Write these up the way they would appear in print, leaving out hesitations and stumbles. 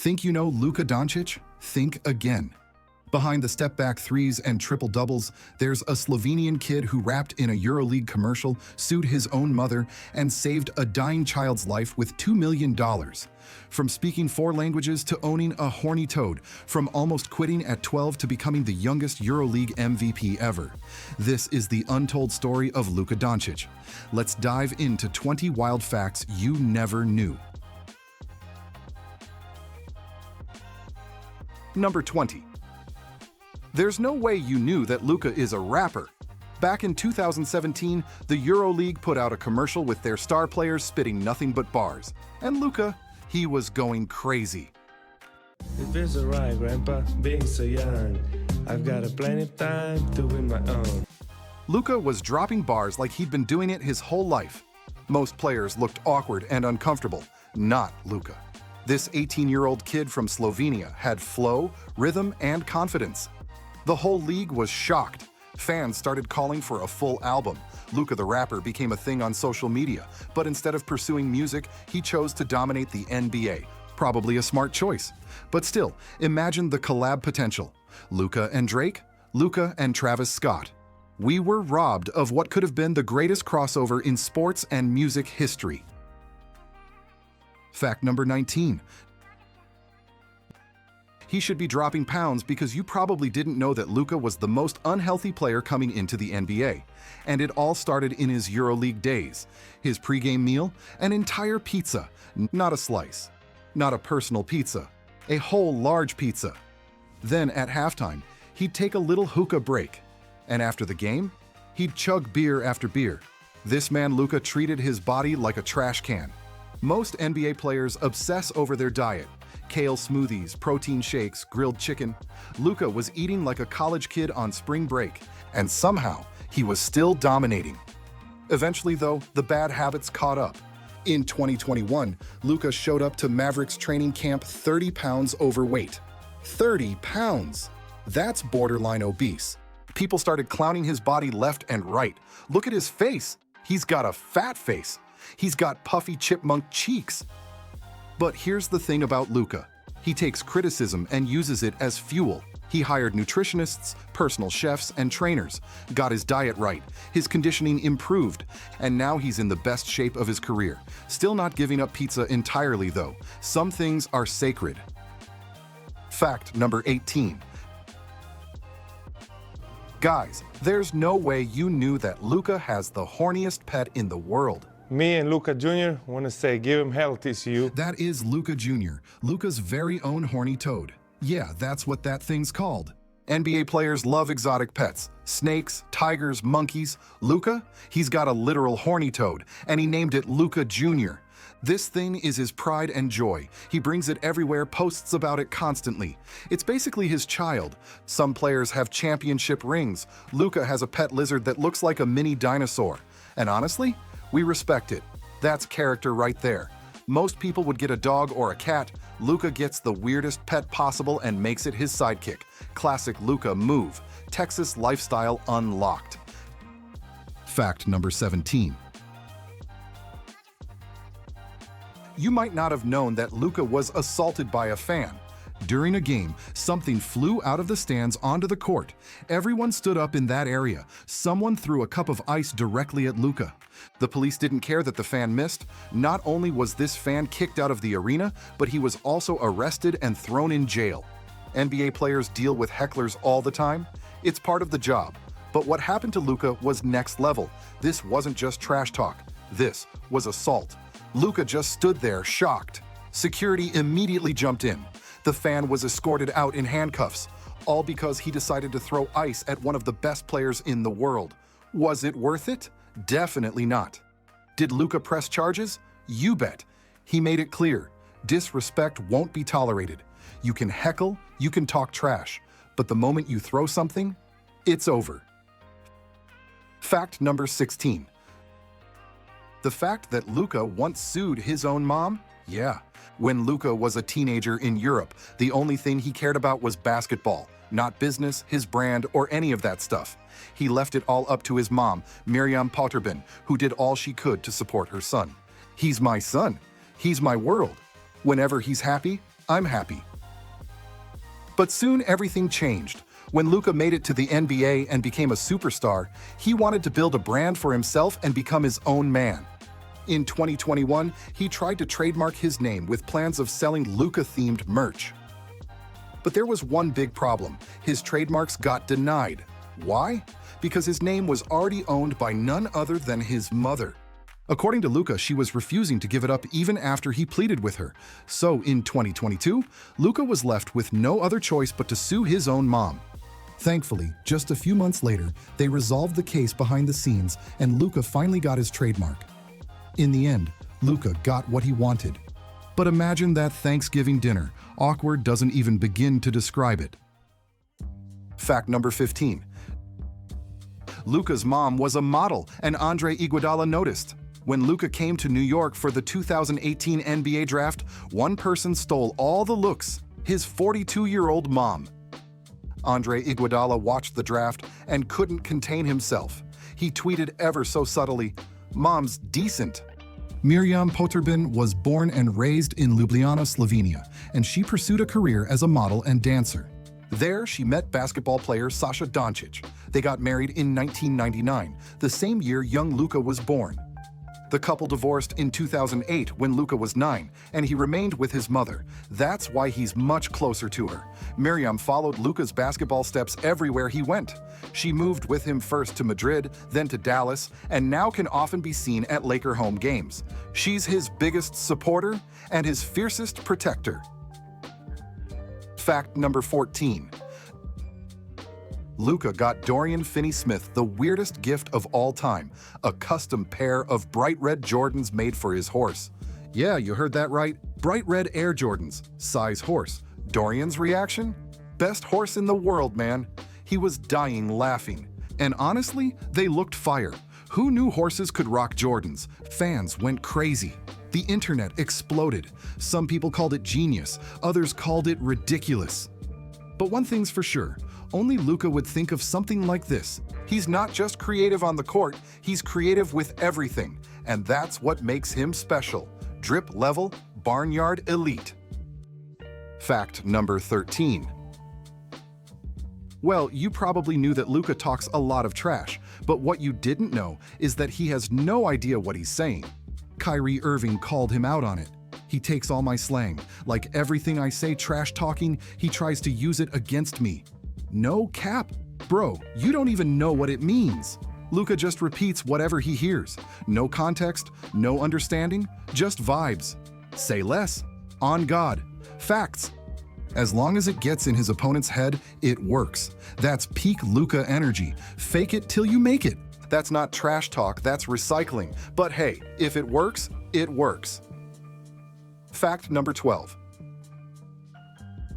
Think you know Luka Dončić? Think again. Behind the step-back threes and triple-doubles, there's a Slovenian kid who rapped in a EuroLeague commercial, sued his own mother, and saved a dying child's life with $2 million. From speaking 4 languages to owning a Horny Toad, from almost quitting at 12 to becoming the youngest EuroLeague MVP ever. This is the untold story of Luka Dončić. Let's dive into 20 wild facts you never knew. Number 20. There's no way you knew that Luka is a rapper. Back in 2017, the EuroLeague put out a commercial with their star players spitting nothing but bars. And Luka, he was going crazy. It feels alright, Grandpa, being so young. I've got plenty of time to win my own. Luka was dropping bars like he'd been doing it his whole life. Most players looked awkward and uncomfortable. Not Luka. This 18-year-old kid from Slovenia had flow, rhythm, and confidence. The whole league was shocked. Fans started calling for a full album. Luka the rapper became a thing on social media, but instead of pursuing music, he chose to dominate the NBA. Probably a smart choice. But still, imagine the collab potential. Luka and Drake, Luka and Travis Scott. We were robbed of what could have been the greatest crossover in sports and music history. Fact number 19. He should be dropping pounds because you probably didn't know that Luka was the most unhealthy player coming into the NBA. And it all started in his EuroLeague days. His pregame meal? An entire pizza. Not a slice. Not a personal pizza. A whole large pizza. Then at halftime, he'd take a little hookah break. And after the game, he'd chug beer after beer. This man Luka treated his body like a trash can. Most NBA players obsess over their diet. Kale smoothies, protein shakes, grilled chicken. Luka was eating like a college kid on spring break, and somehow he was still dominating. Eventually, though, the bad habits caught up. In 2021, Luka showed up to Mavericks training camp 30 pounds overweight. 30 pounds! That's borderline obese. People started clowning his body left and right. Look at his face. He's got a fat face. He's got puffy chipmunk cheeks. But here's the thing about Luka. He takes criticism and uses it as fuel. He hired nutritionists, personal chefs, and trainers, got his diet right, his conditioning improved, and now he's in the best shape of his career. Still not giving up pizza entirely, though. Some things are sacred. Fact number 18. Guys, there's no way you knew that Luka has the horniest pet in the world. Me and Luka Jr. want to say give him hell, TCU. That is Luka Jr., Luka's very own Horny Toad. Yeah, that's what that thing's called. NBA players love exotic pets. Snakes, tigers, monkeys. Luka? He's got a literal Horny Toad, and he named it Luka Jr. This thing is his pride and joy. He brings it everywhere, posts about it constantly. It's basically his child. Some players have championship rings. Luka has a pet lizard that looks like a mini dinosaur. And honestly, we respect it. That's character right there. Most people would get a dog or a cat. Luka gets the weirdest pet possible and makes it his sidekick. Classic Luka move. Texas lifestyle unlocked. Fact number 17. You might not have known that Luka was assaulted by a fan. During a game, something flew out of the stands onto the court. Everyone stood up in that area. Someone threw a cup of ice directly at Luka. The police didn't care that the fan missed. Not only was this fan kicked out of the arena, but he was also arrested and thrown in jail. NBA players deal with hecklers all the time. It's part of the job. But what happened to Luka was next level. This wasn't just trash talk. This was assault. Luka just stood there, shocked. Security immediately jumped in. The fan was escorted out in handcuffs, all because he decided to throw ice at one of the best players in the world. Was it worth it? Definitely not. Did Luka press charges? You bet. He made it clear. Disrespect won't be tolerated. You can heckle, you can talk trash, but the moment you throw something, it's over. Fact number 16. The fact that Luka once sued his own mom? Yeah. When Luka was a teenager in Europe, the only thing he cared about was basketball, not business, his brand, or any of that stuff. He left it all up to his mom, Miriam Potterbin, who did all she could to support her son. He's my son. He's my world. Whenever he's happy, I'm happy. But soon everything changed. When Luka made it to the NBA and became a superstar, he wanted to build a brand for himself and become his own man. In 2021, he tried to trademark his name with plans of selling Luka-themed merch. But there was one big problem. His trademarks got denied. Why? Because his name was already owned by none other than his mother. According to Luka, she was refusing to give it up even after he pleaded with her. So in 2022, Luka was left with no other choice but to sue his own mom. Thankfully, just a few months later, they resolved the case behind the scenes and Luka finally got his trademark. In the end, Luka got what he wanted. But imagine that Thanksgiving dinner. Awkward doesn't even begin to describe it. Fact number 15. Luka's mom was a model, and Andre Iguodala noticed. When Luka came to New York for the 2018 NBA draft, one person stole all the looks: his 42-year-old mom. Andre Iguodala watched the draft and couldn't contain himself. He tweeted ever so subtly, "Mom's decent." Miriam Poterbin was born and raised in Ljubljana, Slovenia, and she pursued a career as a model and dancer. There, she met basketball player Luka Dončić. They got married in 1999, the same year young Luka was born. The couple divorced in 2008 when Luka was 9, and he remained with his mother. That's why he's much closer to her. Miriam followed Luka's basketball steps everywhere he went. She moved with him first to Madrid, then to Dallas, and now can often be seen at Laker home games. She's his biggest supporter and his fiercest protector. Fact number 14. Luka got Dorian Finney-Smith the weirdest gift of all time, a custom pair of bright red Jordans made for his horse. Yeah, you heard that right. Bright red Air Jordans, size horse. Dorian's reaction? Best horse in the world, man. He was dying laughing. And honestly, they looked fire. Who knew horses could rock Jordans? Fans went crazy. The internet exploded. Some people called it genius, others called it ridiculous. But one thing's for sure, only Luka would think of something like this. He's not just creative on the court, he's creative with everything. And that's what makes him special. Drip level, barnyard elite. Fact number 13. Well, you probably knew that Luka talks a lot of trash, but what you didn't know is that he has no idea what he's saying. Kyrie Irving called him out on it. He takes all my slang. Like everything I say trash talking, he tries to use it against me. No cap. Bro, you don't even know what it means. Luka just repeats whatever he hears. No context, no understanding, just vibes. Say less. On God. Facts. As long as it gets in his opponent's head, it works. That's peak Luka energy. Fake it till you make it. That's not trash talk, that's recycling. But hey, if it works, it works. Fact number 12.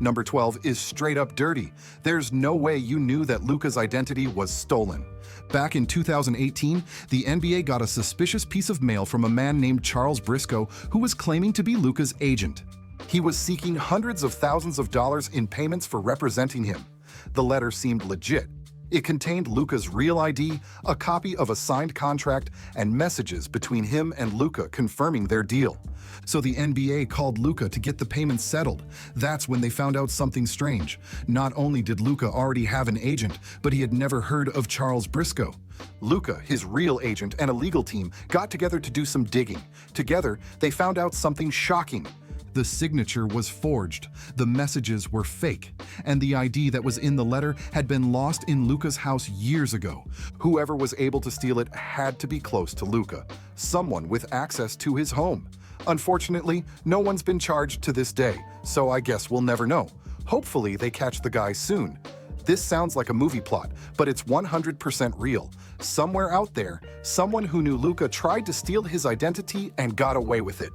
Number 12 is straight up dirty. There's no way you knew that Luka's identity was stolen. Back in 2018, the NBA got a suspicious piece of mail from a man named Charles Briscoe who was claiming to be Luka's agent. He was seeking hundreds of thousands of dollars in payments for representing him. The letter seemed legit. It contained Luka's real ID, a copy of a signed contract, and messages between him and Luka confirming their deal. So the NBA called Luka to get the payments settled. That's when they found out something strange. Not only did Luka already have an agent, but he had never heard of Charles Briscoe. Luka, his real agent, and a legal team got together to do some digging. Together, they found out something shocking. The signature was forged, the messages were fake, and the ID that was in the letter had been lost in Luka's house years ago. Whoever was able to steal it had to be close to Luka, someone with access to his home. Unfortunately, no one's been charged to this day, so I guess we'll never know. Hopefully they catch the guy soon. This sounds like a movie plot, but it's 100% real. Somewhere out there, someone who knew Luka tried to steal his identity and got away with it.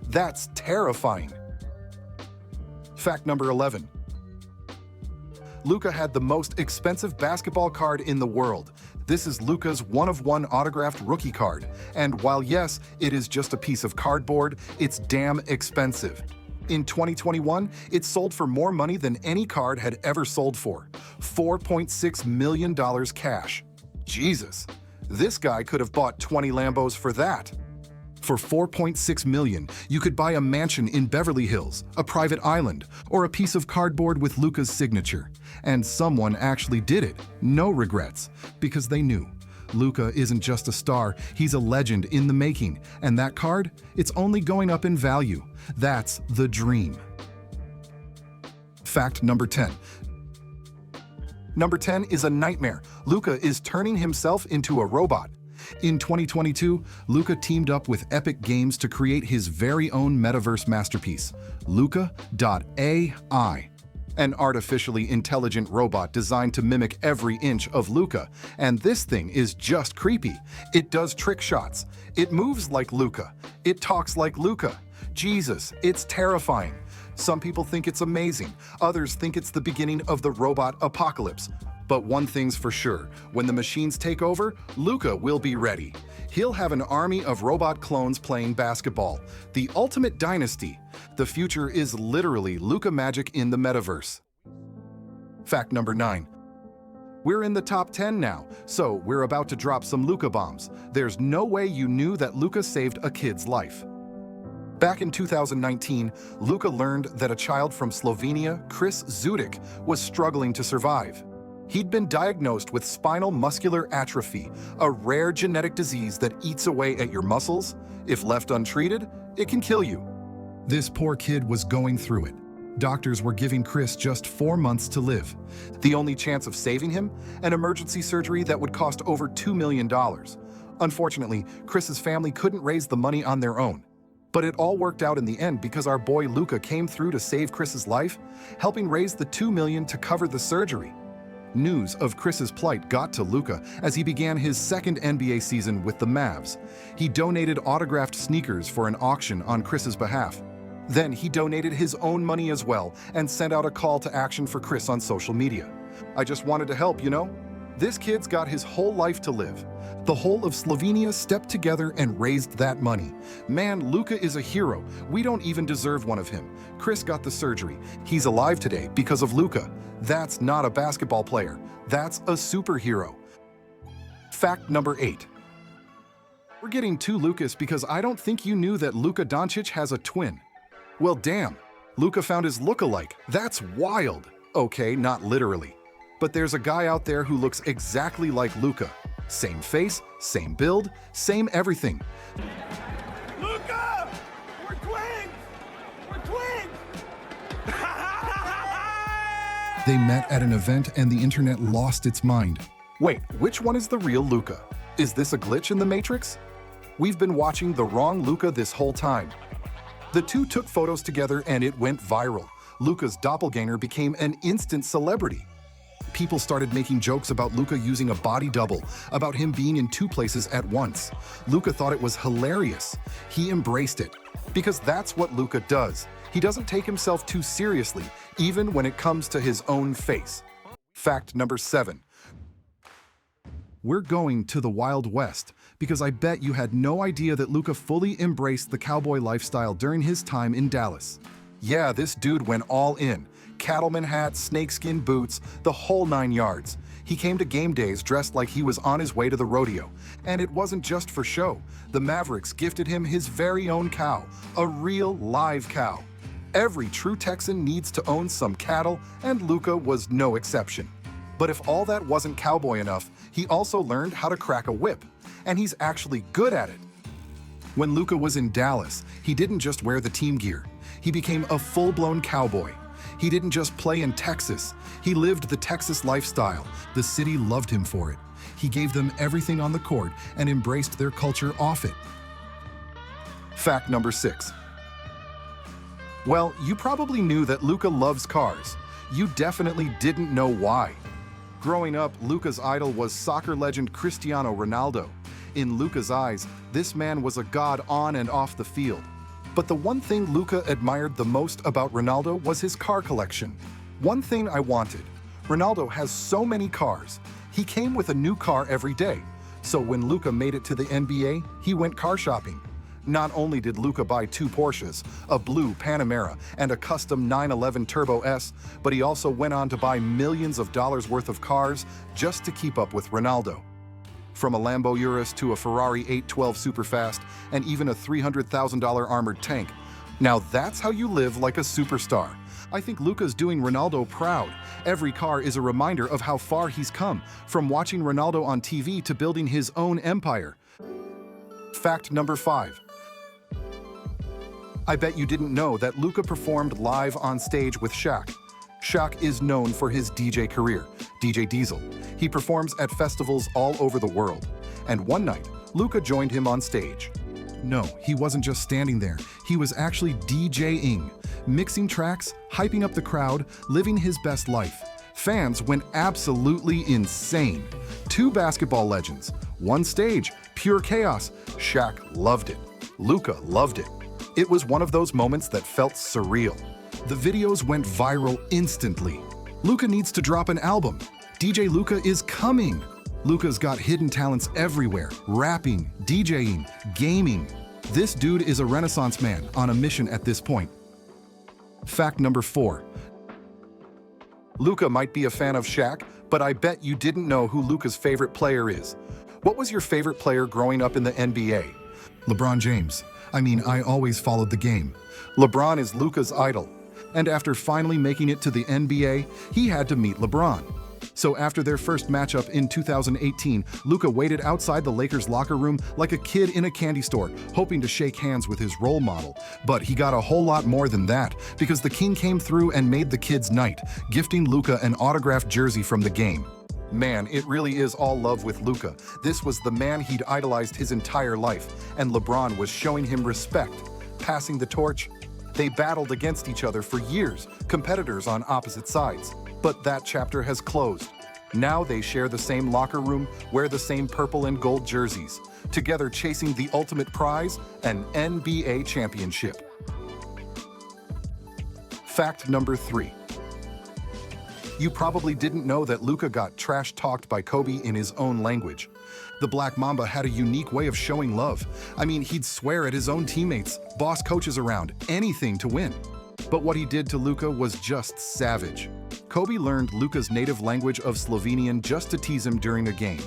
That's terrifying. Fact number 11. Luka had the most expensive basketball card in the world. This is Luka's one-of-one autographed rookie card. And while yes, it is just a piece of cardboard, it's damn expensive. In 2021, it sold for more money than any card had ever sold for. $4.6 million cash. Jesus, this guy could have bought 20 Lambos for that. For $4.6 million, you could buy a mansion in Beverly Hills, a private island, or a piece of cardboard with Luka's signature. And someone actually did it, no regrets, because they knew. Luka isn't just a star, he's a legend in the making, and that card, it's only going up in value. That's the dream. Fact number 10. Number 10 is a nightmare. Luka is turning himself into a robot. In 2022, Luka teamed up with Epic Games to create his very own metaverse masterpiece, Luka.ai. An artificially intelligent robot designed to mimic every inch of Luka. And this thing is just creepy. It does trick shots. It moves like Luka. It talks like Luka. Jesus, it's terrifying. Some people think it's amazing. Others think it's the beginning of the robot apocalypse. But one thing's for sure, when the machines take over, Luka will be ready. He'll have an army of robot clones playing basketball. The ultimate dynasty. The future is literally Luka magic in the metaverse. Fact number 9. We're in the top 10 now, so we're about to drop some Luka bombs. There's no way you knew that Luka saved a kid's life. Back in 2019, Luka learned that a child from Slovenia, Kris, was struggling to survive. He'd been diagnosed with spinal muscular atrophy, a rare genetic disease that eats away at your muscles. If left untreated, it can kill you. This poor kid was going through it. Doctors were giving Kris just 4 months to live. The only chance of saving him? An emergency surgery that would cost over $2 million. Unfortunately, Kris's family couldn't raise the money on their own. But it all worked out in the end because our boy Luka came through to save Kris's life, helping raise the $2 million to cover the surgery. News of Kris's plight got to Luka as he began his second NBA season with the Mavs. He donated autographed sneakers for an auction on Kris's behalf. Then he donated his own money as well and sent out a call to action for Kris on social media. I just wanted to help, you know? This kid's got his whole life to live. The whole of Slovenia stepped together and raised that money. Man, Luka is a hero. We don't even deserve one of him. Kris got the surgery. He's alive today because of Luka. That's not a basketball player. That's a superhero. Fact number 8. We're getting too Lucas because I don't think you knew that Luka Dončić has a twin. Well, damn. Luka found his look-alike. That's wild. Okay, not literally. But there's a guy out there who looks exactly like Luka. Same face, same build, same everything. Luka! We're twins! We're twins! They met at an event and the internet lost its mind. Wait, which one is the real Luka? Is this a glitch in the Matrix? We've been watching the wrong Luka this whole time. The two took photos together and it went viral. Luka's doppelganger became an instant celebrity. People started making jokes about Luka using a body double, about him being in 2 places at once. Luka thought it was hilarious. He embraced it. Because that's what Luka does. He doesn't take himself too seriously, even when it comes to his own face. Fact number 7. We're going to the Wild West, because I bet you had no idea that Luka fully embraced the cowboy lifestyle during his time in Dallas. Yeah, this dude went all in. Cattleman hat, snakeskin boots, the whole 9 yards. He came to game days dressed like he was on his way to the rodeo. And it wasn't just for show. The Mavericks gifted him his very own cow, a real live cow. Every true Texan needs to own some cattle, and Luka was no exception. But if all that wasn't cowboy enough, he also learned how to crack a whip. And he's actually good at it. When Luka was in Dallas, he didn't just wear the team gear. He became a full-blown cowboy. He didn't just play in Texas. He lived the Texas lifestyle. The city loved him for it. He gave them everything on the court and embraced their culture off it. Fact number 6. Well, you probably knew that Luka loves cars. You definitely didn't know why. Growing up, Luka's idol was soccer legend Cristiano Ronaldo. In Luka's eyes, this man was a god on and off the field. But the one thing Luka admired the most about Ronaldo was his car collection. One thing I wanted. Ronaldo has so many cars. He came with a new car every day. So when Luka made it to the NBA, he went car shopping. Not only did Luka buy 2 Porsches, a blue Panamera, and a custom 911 Turbo S, but he also went on to buy millions of dollars worth of cars just to keep up with Ronaldo. From a Lambo Urus to a Ferrari 812 Superfast and even a $300,000 armored tank. Now that's how you live like a superstar. I think Luka's doing Ronaldo proud. Every car is a reminder of how far he's come, from watching Ronaldo on TV to building his own empire. Fact number 5. I bet you didn't know that Luka performed live on stage with Shaq. Shaq is known for his DJ career, DJ Diesel. He performs at festivals all over the world. And one night, Luka joined him on stage. No, he wasn't just standing there. He was actually DJing, mixing tracks, hyping up the crowd, living his best life. Fans went absolutely insane. 2 basketball legends, 1 stage, pure chaos. Shaq loved it. Luka loved it. It was one of those moments that felt surreal. The videos went viral instantly. Luka needs to drop an album. DJ Luka is coming. Luka's got hidden talents everywhere, rapping, DJing, gaming. This dude is a renaissance man on a mission at this point. Fact number 4. Luka might be a fan of Shaq, but I bet you didn't know who Luka's favorite player is. What was your favorite player growing up in the NBA? LeBron James. I mean, I always followed the game. LeBron is Luka's idol. And after finally making it to the NBA, he had to meet LeBron. So after their first matchup in 2018, Luka waited outside the Lakers' locker room like a kid in a candy store, hoping to shake hands with his role model. But he got a whole lot more than that, because the king came through and made the kid's night, gifting Luka an autographed jersey from the game. Man, it really is all love with Luka. This was the man he'd idolized his entire life, and LeBron was showing him respect, passing the torch. They battled against each other for years, competitors on opposite sides. But that chapter has closed. Now they share the same locker room, wear the same purple and gold jerseys, together chasing the ultimate prize, an NBA championship. Fact number 3. You probably didn't know that Luka got trash-talked by Kobe in his own language. The Black Mamba had a unique way of showing love. I mean, he'd swear at his own teammates, boss coaches around, anything to win. But what he did to Luka was just savage. Kobe learned Luka's native language of Slovenian just to tease him during a game.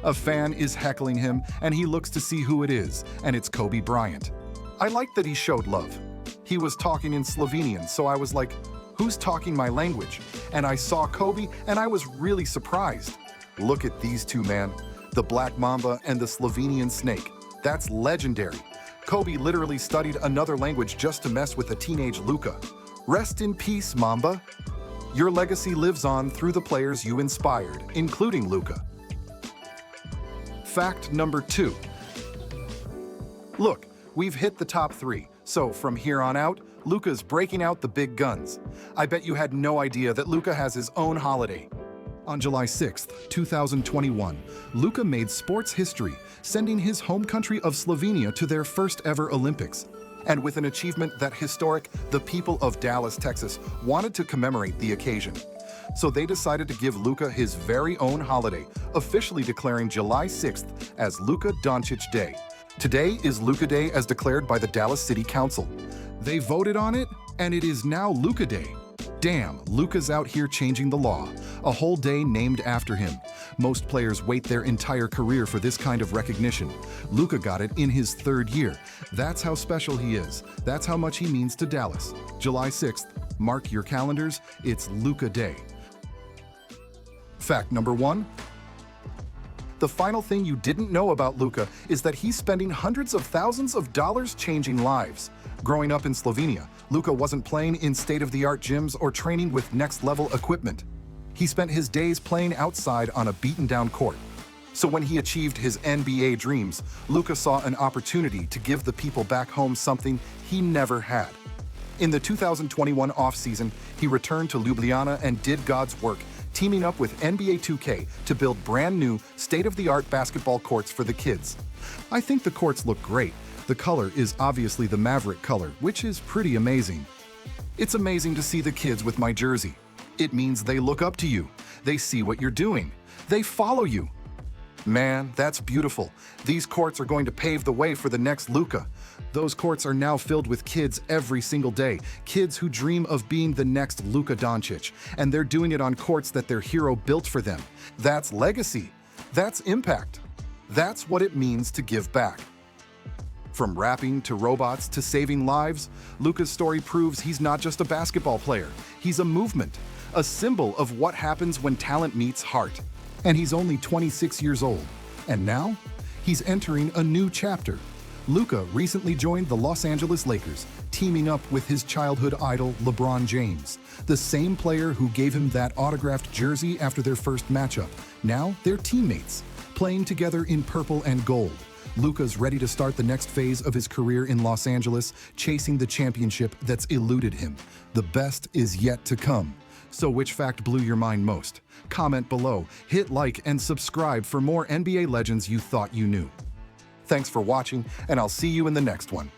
A fan is heckling him, and he looks to see who it is, and it's Kobe Bryant. I liked that he showed love. He was talking in Slovenian, so I was like, who's talking my language? And I saw Kobe, and I was really surprised. Look at these two, man. The Black Mamba and the Slovenian Snake. That's legendary. Kobe literally studied another language just to mess with a teenage Luka. Rest in peace, Mamba. Your legacy lives on through the players you inspired, including Luka. Fact number 2. Look, we've hit the top 3, so from here on out, Luka's breaking out the big guns. I bet you had no idea that Luka has his own holiday. On July 6th, 2021, Luka made sports history, sending his home country of Slovenia to their first ever Olympics. And with an achievement that historic, the people of Dallas, Texas, wanted to commemorate the occasion. So they decided to give Luka his very own holiday, officially declaring July 6th as Luka Dončić Day. Today is Luka Day as declared by the Dallas City Council. They voted on it, and it is now Luka Day. Damn, Luka's out here changing the law. A whole day named after him. Most players wait their entire career for this kind of recognition. Luka got it in his 3rd year. That's how special he is. That's how much he means to Dallas. July 6th, mark your calendars, it's Luka Day. Fact number 1. The final thing you didn't know about Luka is that he's spending hundreds of thousands of dollars changing lives. Growing up in Slovenia, Luka wasn't playing in state-of-the-art gyms or training with next-level equipment. He spent his days playing outside on a beaten-down court. So when he achieved his NBA dreams, Luka saw an opportunity to give the people back home something he never had. In the 2021 offseason, he returned to Ljubljana and did God's work, teaming up with NBA 2K to build brand new, state-of-the-art basketball courts for the kids. I think the courts look great. The color is obviously the Maverick color, which is pretty amazing. It's amazing to see the kids with my jersey. It means they look up to you. They see what you're doing. They follow you. Man, that's beautiful. These courts are going to pave the way for the next Luka. Those courts are now filled with kids every single day, kids who dream of being the next Luka Dončić, and they're doing it on courts that their hero built for them. That's legacy. That's impact. That's what it means to give back. From rapping to robots to saving lives, Luka's story proves he's not just a basketball player. He's a movement, a symbol of what happens when talent meets heart. And he's only 26 years old. And now, he's entering a new chapter. Luka recently joined the Los Angeles Lakers, teaming up with his childhood idol LeBron James, the same player who gave him that autographed jersey after their first matchup. Now they're teammates, playing together in purple and gold. Luka's ready to start the next phase of his career in Los Angeles, chasing the championship that's eluded him. The best is yet to come. So which fact blew your mind most? Comment below, hit like, and subscribe for more NBA legends you thought you knew. Thanks for watching, and I'll see you in the next one.